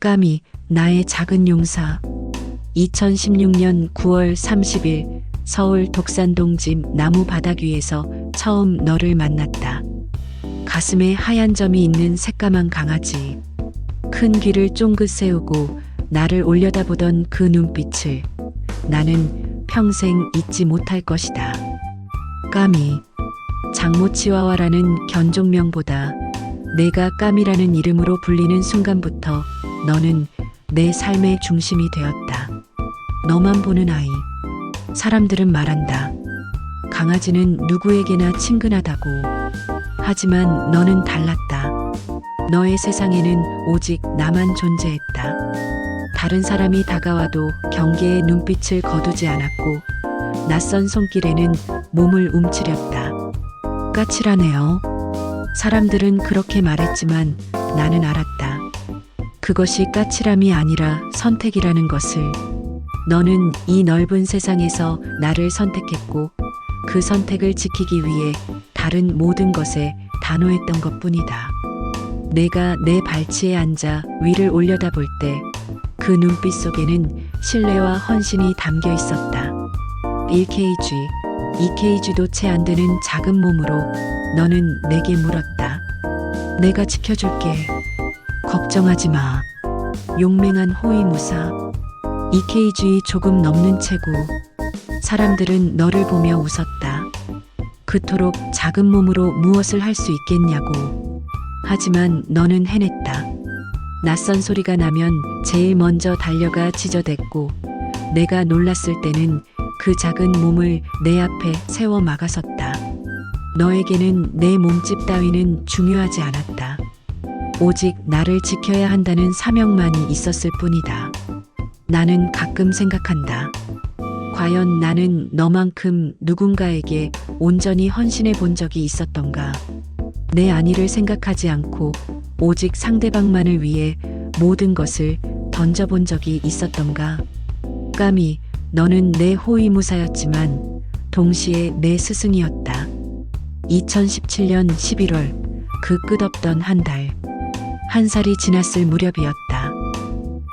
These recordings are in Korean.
까미, 나의 작은 용사. 2016년 9월 30일 서울 독산동 집 나무 바닥 위에서 처음 너를 만났다. 가슴에 하얀 점이 있는 새까만 강아지. 큰 귀를 쫑긋 세우고 나를 올려다보던 그 눈빛을 나는 평생 잊지 못할 것이다. 까미. 장모 치와와라는 견종명보다 내가 까미라는 이름으로 불리는 순간부터 너는 내 삶의 중심이 되었다. 너만 보는 아이. 사람들은 말한다. 강아지는 누구에게나 친근하다고. 하지만 너는 달랐다. 너의 세상에는 오직 나만 존재했다. 다른 사람이 다가와도 경계의 눈빛을 거두지 않았고 낯선 손길에는 몸을 움츠렸다. 까칠하네요. 사람들은 그렇게 말했지만 나는 알았다. 그것이 까칠함이 아니라 선택이라는 것을. 너는 이 넓은 세상에서 나를 선택했고 그 선택을 지키기 위해 다른 모든 것에 단호했던 것뿐이다. 내가 내 발치에 앉아 위를 올려다볼 때 그 눈빛 속에는 신뢰와 헌신이 담겨 있었다. 1kg, 2kg도 채 안 되는 작은 몸으로 너는 내게 물었다. 내가 지켜줄게. 걱정하지 마. 용맹한 호위무사. 2kg 조금 넘는 체구. 사람들은 너를 보며 웃었다. 그토록 작은 몸으로 무엇을 할 수 있겠냐고. 하지만 너는 해냈다. 낯선 소리가 나면 제일 먼저 달려가 지저댔고 내가 놀랐을 때는 그 작은 몸을 내 앞에 세워 막아섰다. 너에게는 내 몸집 따위는 중요하지 않았다. 오직 나를 지켜야 한다는 사명만이 있었을 뿐이다. 나는 가끔 생각한다. 과연 나는 너만큼 누군가에게 온전히 헌신해 본 적이 있었던가? 내 안위를 생각하지 않고 오직 상대방만을 위해 모든 것을 던져본 적이 있었던가? 까미, 너는 내 호위무사였지만 동시에 내 스승이었다. 2017년 11월 그 끝없던 한 달. 한 살이 지났을 무렵이었다.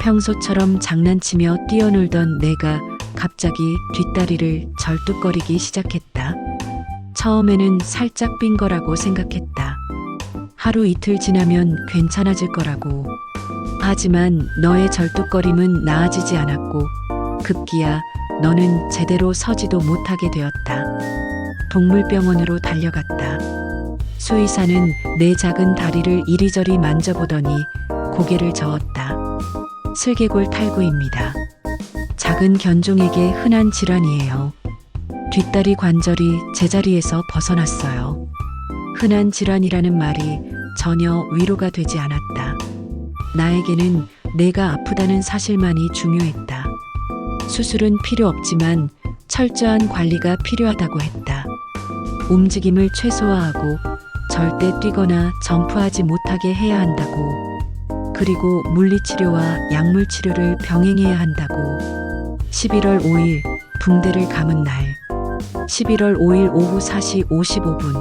평소처럼 장난치며 뛰어놀던 내가 갑자기 뒷다리를 절뚝거리기 시작했다. 처음에는 살짝 삔 거라고 생각했다. 하루 이틀 지나면 괜찮아질 거라고. 하지만 너의 절뚝거림은 나아지지 않았고 급기야 너는 제대로 서지도 못하게 되었다. 동물병원으로 달려갔다. 수의사는 내 작은 다리를 이리저리 만져보더니 고개를 저었다. 슬개골 탈구입니다. 작은 견종에게 흔한 질환이에요. 뒷다리 관절이 제자리에서 벗어났어요. 흔한 질환이라는 말이 전혀 위로가 되지 않았다. 나에게는 내가 아프다는 사실만이 중요했다. 수술은 필요 없지만 철저한 관리가 필요하다고 했다. 움직임을 최소화하고 절대 뛰거나 점프하지 못하게 해야 한다고. 그리고 물리치료와 약물치료를 병행해야 한다고. 11월 5일 붕대를 감은 날. 11월 5일 오후 4시 55분.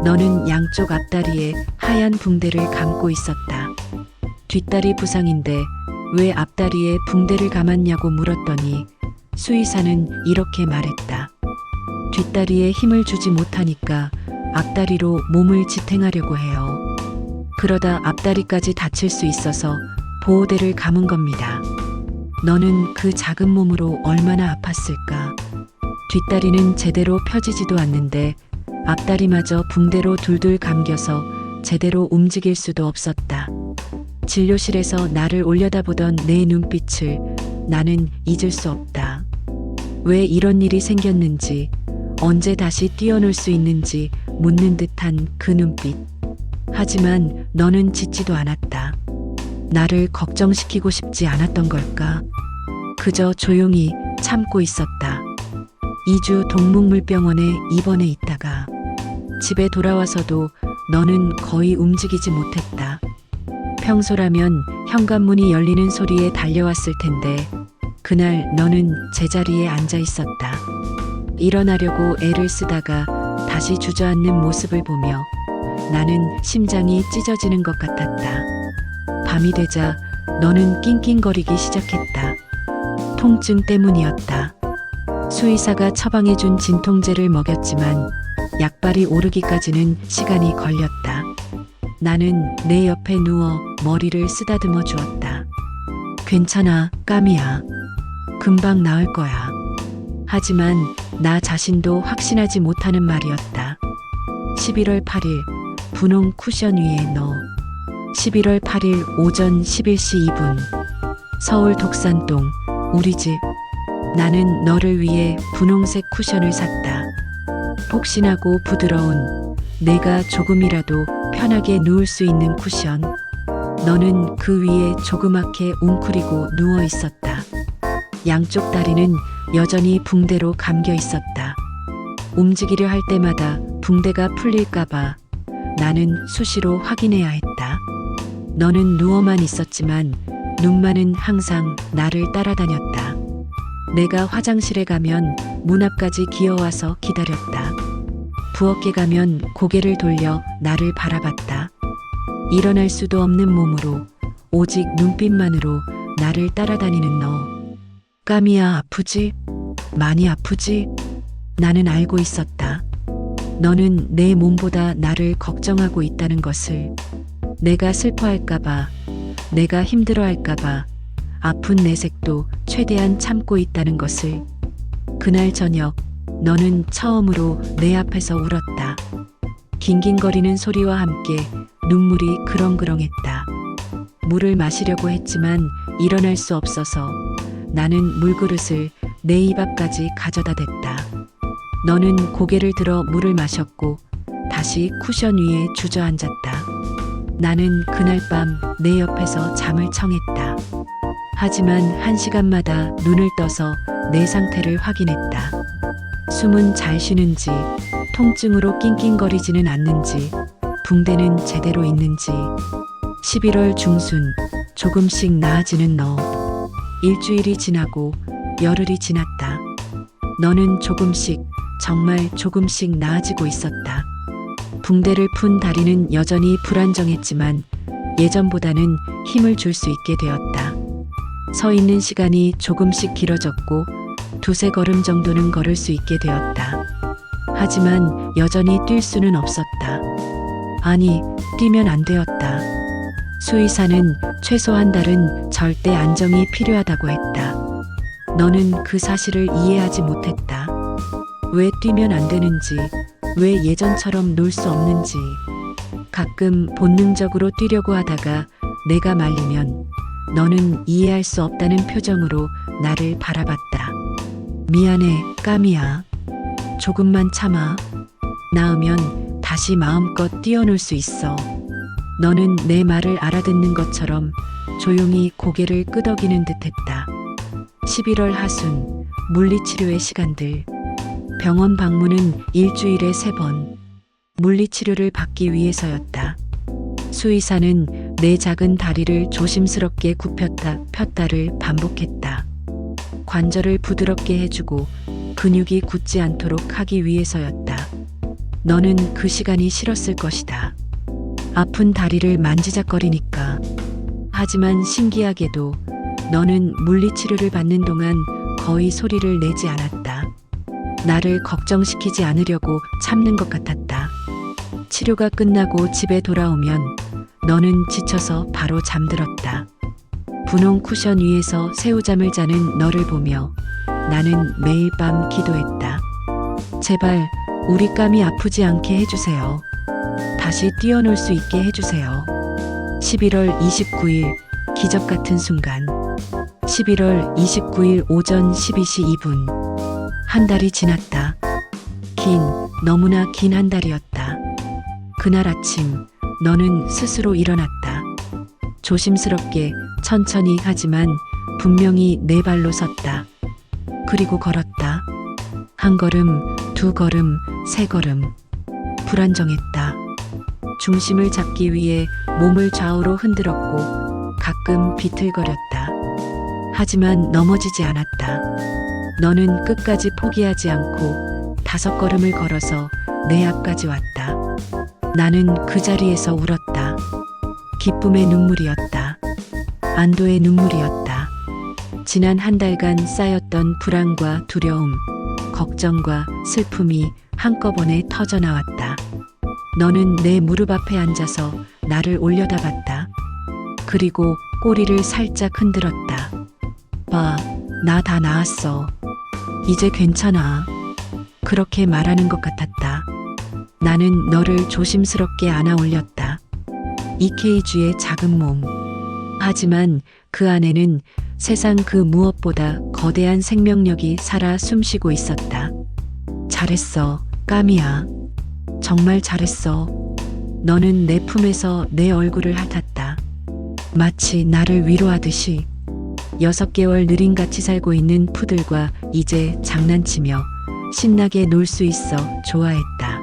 너는 양쪽 앞다리에 하얀 붕대를 감고 있었다. 뒷다리 부상인데 왜 앞다리에 붕대를 감았냐고 물었더니 수의사는 이렇게 말했다. 뒷다리에 힘을 주지 못하니까 앞다리로 몸을 지탱하려고 해요. 그러다 앞다리까지 다칠 수 있어서 보호대를 감은 겁니다. 너는 그 작은 몸으로 얼마나 아팠을까? 뒷다리는 제대로 펴지지도 않는데 앞다리마저 붕대로 둘둘 감겨서 제대로 움직일 수도 없었다. 진료실에서 나를 올려다보던 내 눈빛을 나는 잊을 수 없다. 왜 이런 일이 생겼는지, 언제 다시 뛰어놀 수 있는지 묻는 듯한 그 눈빛. 하지만 너는 짖지도 않았다. 나를 걱정시키고 싶지 않았던 걸까? 그저 조용히 참고 있었다. 2주 동문물병원에 입원해 있다가 집에 돌아와서도 너는 거의 움직이지 못했다. 평소라면 현관문이 열리는 소리에 달려왔을 텐데 그날 너는 제자리에 앉아 있었다. 일어나려고 애를 쓰다가 다시 주저앉는 모습을 보며 나는 심장이 찢어지는 것 같았다. 밤이 되자 너는 낑낑거리기 시작했다. 통증 때문이었다. 수의사가 처방해준 진통제를 먹였지만 약발이 오르기까지는 시간이 걸렸다. 나는 내 옆에 누워 머리를 쓰다듬어 주었다. 괜찮아, 까미야. 금방 나을 거야. 하지만 나 자신도 확신하지 못하는 말이었다. 11월 8일 분홍 쿠션 위에 너. 11월 8일 오전 11시 2분 서울 독산동 우리 집. 나는 너를 위해 분홍색 쿠션을 샀다. 폭신하고 부드러운, 내가 조금이라도 편하게 누울 수 있는 쿠션. 너는 그 위에 조그맣게 웅크리고 누워 있었다. 양쪽 다리는 여전히 붕대로 감겨 있었다. 움직이려 할 때마다 붕대가 풀릴까봐 나는 수시로 확인해야 했다. 너는 누워만 있었지만 눈만은 항상 나를 따라다녔다. 내가 화장실에 가면 문 앞까지 기어와서 기다렸다. 부엌에 가면 고개를 돌려 나를 바라봤다. 일어날 수도 없는 몸으로 오직 눈빛만으로 나를 따라다니는 너. 까미야, 아프지? 많이 아프지? 나는 알고 있었다. 너는 내 몸보다 나를 걱정하고 있다는 것을. 내가 슬퍼할까봐, 내가 힘들어할까봐 아픈 내색도 최대한 참고 있다는 것을. 그날 저녁 너는 처음으로 내 앞에서 울었다. 낑낑거리는 소리와 함께 눈물이 그렁그렁했다. 물을 마시려고 했지만 일어날 수 없어서 나는 물그릇을 내 입 앞까지 가져다 댔다. 너는 고개를 들어 물을 마셨고 다시 쿠션 위에 주저앉았다. 나는 그날 밤 내 옆에서 잠을 청했다. 하지만 1시간마다 눈을 떠서 내 상태를 확인했다. 숨은 잘 쉬는지, 통증으로 낑낑거리지는 않는지, 붕대는 제대로 있는지. 11월 중순 조금씩 나아지는 너. 일주일이 지나고 열흘이 지났다. 너는 조금씩, 정말 조금씩 나아지고 있었다. 붕대를 푼 다리는 여전히 불안정했지만 예전보다는 힘을 줄 수 있게 되었다. 서 있는 시간이 조금씩 길어졌고 두세 걸음 정도는 걸을 수 있게 되었다. 하지만 여전히 뛸 수는 없었다. 아니, 뛰면 안 되었다. 수의사는 최소 한 달은 절대 안정이 필요하다고 했다. 너는 그 사실을 이해하지 못했다. 왜 뛰면 안 되는지, 왜 예전처럼 놀 수 없는지. 가끔 본능적으로 뛰려고 하다가 내가 말리면 너는 이해할 수 없다는 표정으로 나를 바라봤다. 미안해, 까미야. 조금만 참아. 나으면 다시 마음껏 뛰어놀 수 있어. 너는 내 말을 알아듣는 것처럼 조용히 고개를 끄덕이는 듯했다. 11월 하순 물리치료의 시간들. 병원 방문은 일주일에 3번. 물리치료를 받기 위해서였다. 수의사는 내 작은 다리를 조심스럽게 굽혔다 폈다를 반복했다. 관절을 부드럽게 해주고 근육이 굳지 않도록 하기 위해서였다. 너는 그 시간이 싫었을 것이다. 아픈 다리를 만지작거리니까. 하지만 신기하게도 너는 물리치료를 받는 동안 거의 소리를 내지 않았다. 나를 걱정시키지 않으려고 참는 것 같았다. 치료가 끝나고 집에 돌아오면 너는 지쳐서 바로 잠들었다. 분홍 쿠션 위에서 새우잠을 자는 너를 보며 나는 매일 밤 기도했다. 제발 우리 까미 아프지 않게 해주세요. 다시 뛰어놀 수 있게 해주세요. 11월 29일 기적 같은 순간. 11월 29일 오전 12시 2분. 한 달이 지났다. 너무나 긴 한 달이었다. 그날 아침 너는 스스로 일어났다. 조심스럽게, 천천히 하지만 분명히 내 발로 섰다. 그리고 걸었다. 한 걸음, 두 걸음, 세 걸음. 불안정했다. 중심을 잡기 위해 몸을 좌우로 흔들었고 가끔 비틀거렸다. 하지만 넘어지지 않았다. 너는 끝까지 포기하지 않고 5걸음을 걸어서 내 앞까지 왔다. 나는 그 자리에서 울었다. 기쁨의 눈물이었다. 안도의 눈물이었다. 지난 한 달간 쌓였던 불안과 두려움, 걱정과 슬픔이 한꺼번에 터져나왔다. 너는 내 무릎 앞에 앉아서 나를 올려다봤다. 그리고 꼬리를 살짝 흔들었다. 봐, 나 다 나았어. 이제 괜찮아. 그렇게 말하는 것 같았다. 나는 너를 조심스럽게 안아 올렸다. EKG의 작은 몸. 하지만 그 안에는 세상 그 무엇보다 거대한 생명력이 살아 숨쉬고 있었다. 잘했어, 까미야. 정말 잘했어. 너는 내 품에서 내 얼굴을 핥았다. 마치 나를 위로하듯이. 6개월 느림같이 살고 있는 푸들과 이제 장난치며 신나게 놀 수 있어 좋아했다.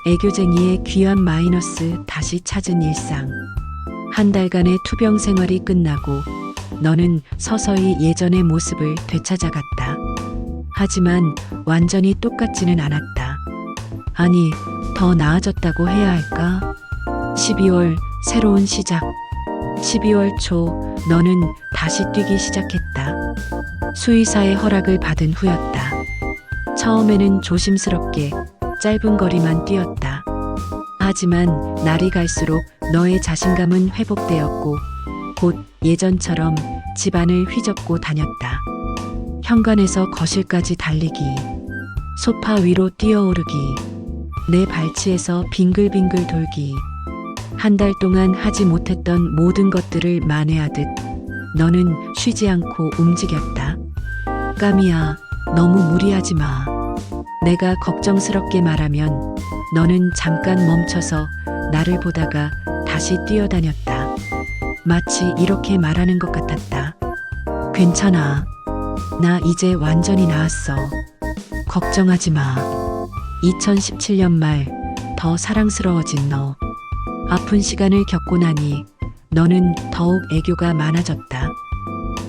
애교쟁이의 귀한 마이너스 다시 찾은 일상. 한 달간의 투병 생활이 끝나고 너는 서서히 예전의 모습을 되찾아갔다. 하지만 완전히 똑같지는 않았다. 아니, 더 나아졌다고 해야 할까? 12월 새로운 시작. 12월 초 너는 다시 뛰기 시작했다. 수의사의 허락을 받은 후였다. 처음에는 조심스럽게 짧은 거리만 뛰었다. 하지만 날이 갈수록 너의 자신감은 회복되었고 곧 예전처럼 집안을 휘젓고 다녔다. 현관에서 거실까지 달리기, 소파 위로 뛰어오르기, 내 발치에서 빙글빙글 돌기. 한 달 동안 하지 못했던 모든 것들을 만회하듯 너는 쉬지 않고 움직였다. 까미야, 너무 무리하지 마. 내가 걱정스럽게 말하면 너는 잠깐 멈춰서 나를 보다가 다시 뛰어다녔다. 마치 이렇게 말하는 것 같았다. 괜찮아. 나 이제 완전히 나았어. 걱정하지 마. 2017년 말 더 사랑스러워진 너. 아픈 시간을 겪고 나니 너는 더욱 애교가 많아졌다.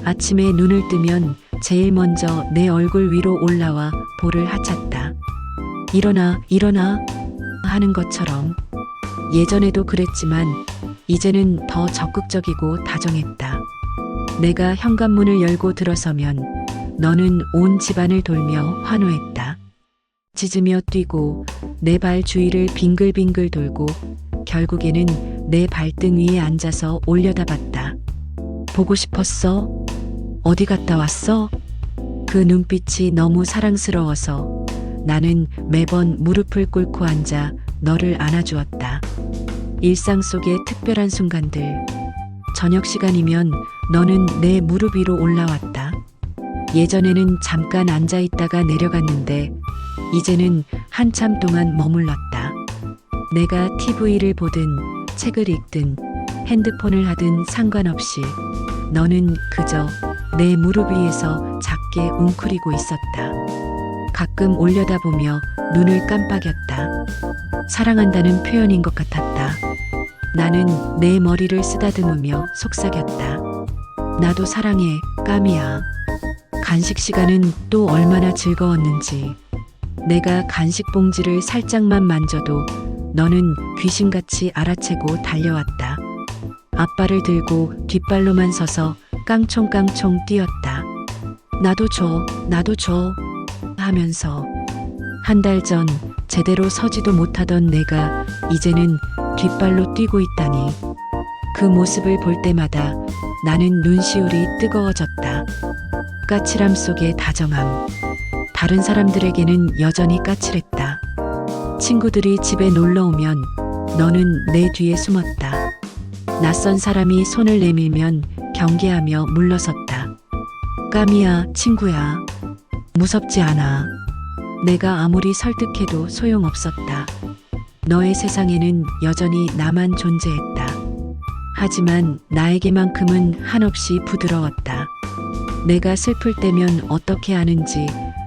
아침에 눈을 뜨면 제일 먼저 내 얼굴 위로 올라와 볼을 하찼다. 일어나, 일어나 하는 것처럼. 예전에도 그랬지만 이제는 더 적극적이고 다정했다. 내가 현관문을 열고 들어서면 너는 온 집안을 돌며 환호했다. 짖으며 뛰고 내 발 주위를 빙글빙글 돌고 결국에는 내 발등 위에 앉아서 올려다봤다. 보고 싶었어? 어디 갔다 왔어? 그 눈빛이 너무 사랑스러워서 나는 매번 무릎을 꿇고 앉아 너를 안아주었다. 일상 속의 특별한 순간들. 저녁 시간이면 너는 내 무릎 위로 올라왔다. 예전에는 잠깐 앉아 있다가 내려갔는데 이제는 한참 동안 머물렀다. 내가 TV를 보든 책을 읽든 핸드폰을 하든 상관없이 너는 그저 내 무릎 위에서 작게 웅크리고 있었다. 가끔 올려다보며 눈을 깜빡였다. 사랑한다는 표현인 것 같았다. 나는 내 머리를 쓰다듬으며 속삭였다. 나도 사랑해, 까미야. 간식 시간은 또 얼마나 즐거웠는지. 내가 간식 봉지를 살짝만 만져도 너는 귀신같이 알아채고 달려왔다. 앞발을 들고 뒷발로만 서서 깡총깡총 뛰었다. 나도 줘, 나도 줘 하면서. 한 달 전 제대로 서지도 못하던 내가 이제는 뒷발로 뛰고 있다니. 그 모습을 볼 때마다 나는 눈시울이 뜨거워졌다. 까칠함 속의 다정함. 다른 사람들에게는 여전히 까칠했다. 친구들이 집에 놀러 오면 너는 내 뒤에 숨었다. 낯선 사람이 손을 내밀면 경계하며 물러섰다. 까미야, 친구야. 무섭지 않아. 내가 아무리 설득해도 소용없었다. 너의 세상에는 여전히 나만 존재했다. 하지만 나에게만큼은 한없이 부드러웠다. 내가 슬플 때면 어떻게 하는지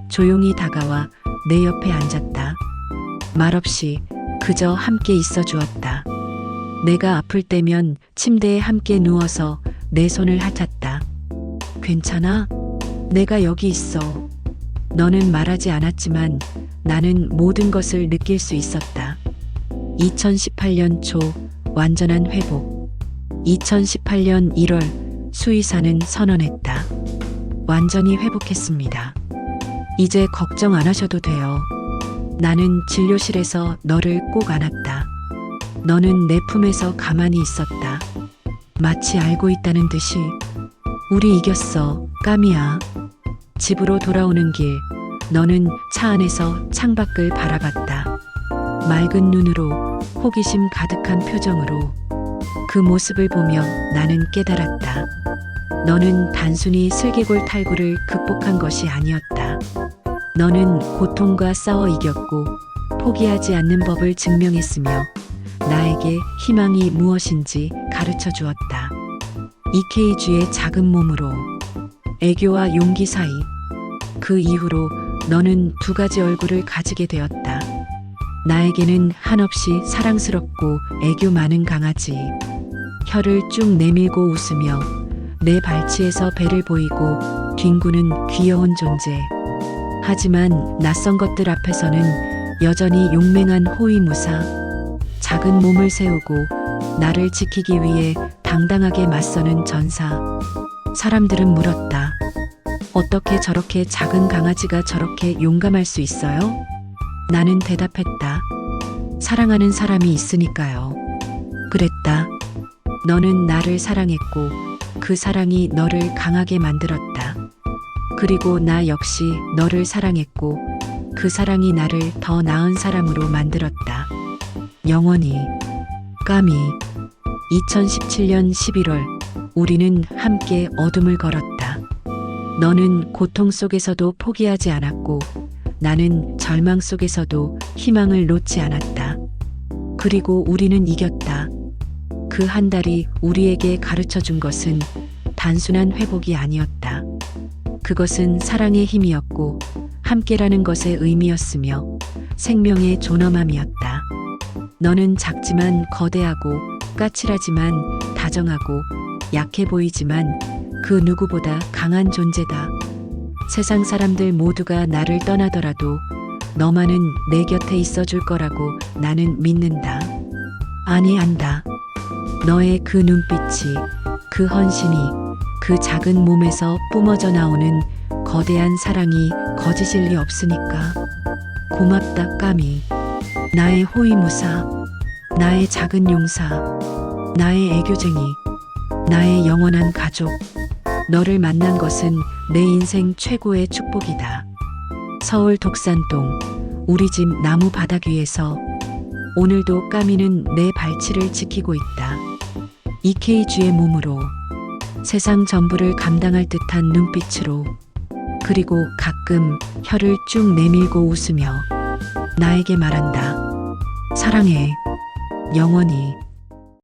조용히 다가와 내 옆에 앉았다. 말없이 그저 함께 있어 주었다. 내가 아플 때면 침대에 함께 누워서 내 손을 핥았다. 괜찮아? 내가 여기 있어. 너는 말하지 않았지만 나는 모든 것을 느낄 수 있었다. 2018년 초 완전한 회복. 2018년 1월 수의사는 선언했다. 완전히 회복했습니다. 이제 걱정 안 하셔도 돼요. 나는 진료실에서 너를 꼭 안았다. 너는 내 품에서 가만히 있었다. 마치 알고 있다는 듯이. 우리 이겼어, 까미야. 집으로 돌아오는 길, 너는 차 안에서 창밖을 바라봤다. 맑은 눈으로, 호기심 가득한 표정으로. 그 모습을 보며 나는 깨달았다. 너는 단순히 슬개골 탈구를 극복한 것이 아니었다. 너는 고통과 싸워 이겼고 포기하지 않는 법을 증명했으며 나에게 희망이 무엇인지 가르쳐 주었다. 이케이주의 작은 몸으로 애교와 용기 사이. 그 이후로 너는 두 가지 얼굴을 가지게 되었다. 나에게는 한없이 사랑스럽고 애교 많은 강아지. 혀를 쭉 내밀고 웃으며 내 발치에서 배를 보이고 뒹구는 귀여운 존재. 하지만 낯선 것들 앞에서는 여전히 용맹한 호위무사. 작은 몸을 세우고 나를 지키기 위해 당당하게 맞서는 전사. 사람들은 물었다. 어떻게 저렇게 작은 강아지가 저렇게 용감할 수 있어요? 나는 대답했다. 사랑하는 사람이 있으니까요. 그랬다. 너는 나를 사랑했고 그 사랑이 너를 강하게 만들었다. 그리고 나 역시 너를 사랑했고 그 사랑이 나를 더 나은 사람으로 만들었다. 영원히. 까미. 2017년 11월 우리는 함께 어둠을 걸었다. 너는 고통 속에서도 포기하지 않았고 나는 절망 속에서도 희망을 놓지 않았다. 그리고 우리는 이겼다. 그 한 달이 우리에게 가르쳐 준 것은 단순한 회복이 아니었다. 그것은 사랑의 힘이었고 함께라는 것의 의미였으며 생명의 존엄함이었다. 너는 작지만 거대하고 까칠하지만 다정하고 약해 보이지만 그 누구보다 강한 존재다. 세상 사람들 모두가 나를 떠나더라도 너만은 내 곁에 있어 줄 거라고 나는 믿는다. 아니, 안다. 너의 그 눈빛이, 그 헌신이, 그 작은 몸에서 뿜어져 나오는 거대한 사랑이 거짓일 리 없으니까. 고맙다, 까미. 나의 호위무사, 나의 작은 용사, 나의 애교쟁이, 나의 영원한 가족. 너를 만난 것은 내 인생 최고의 축복이다. 서울 독산동, 우리 집 나무 바닥 위에서 오늘도 까미는 내 발치를 지키고 있다. 이케이주의 몸으로, 세상 전부를 감당할 듯한 눈빛으로, 그리고 가끔 혀를 쭉 내밀고 웃으며 나에게 말한다. 사랑해. 영원히.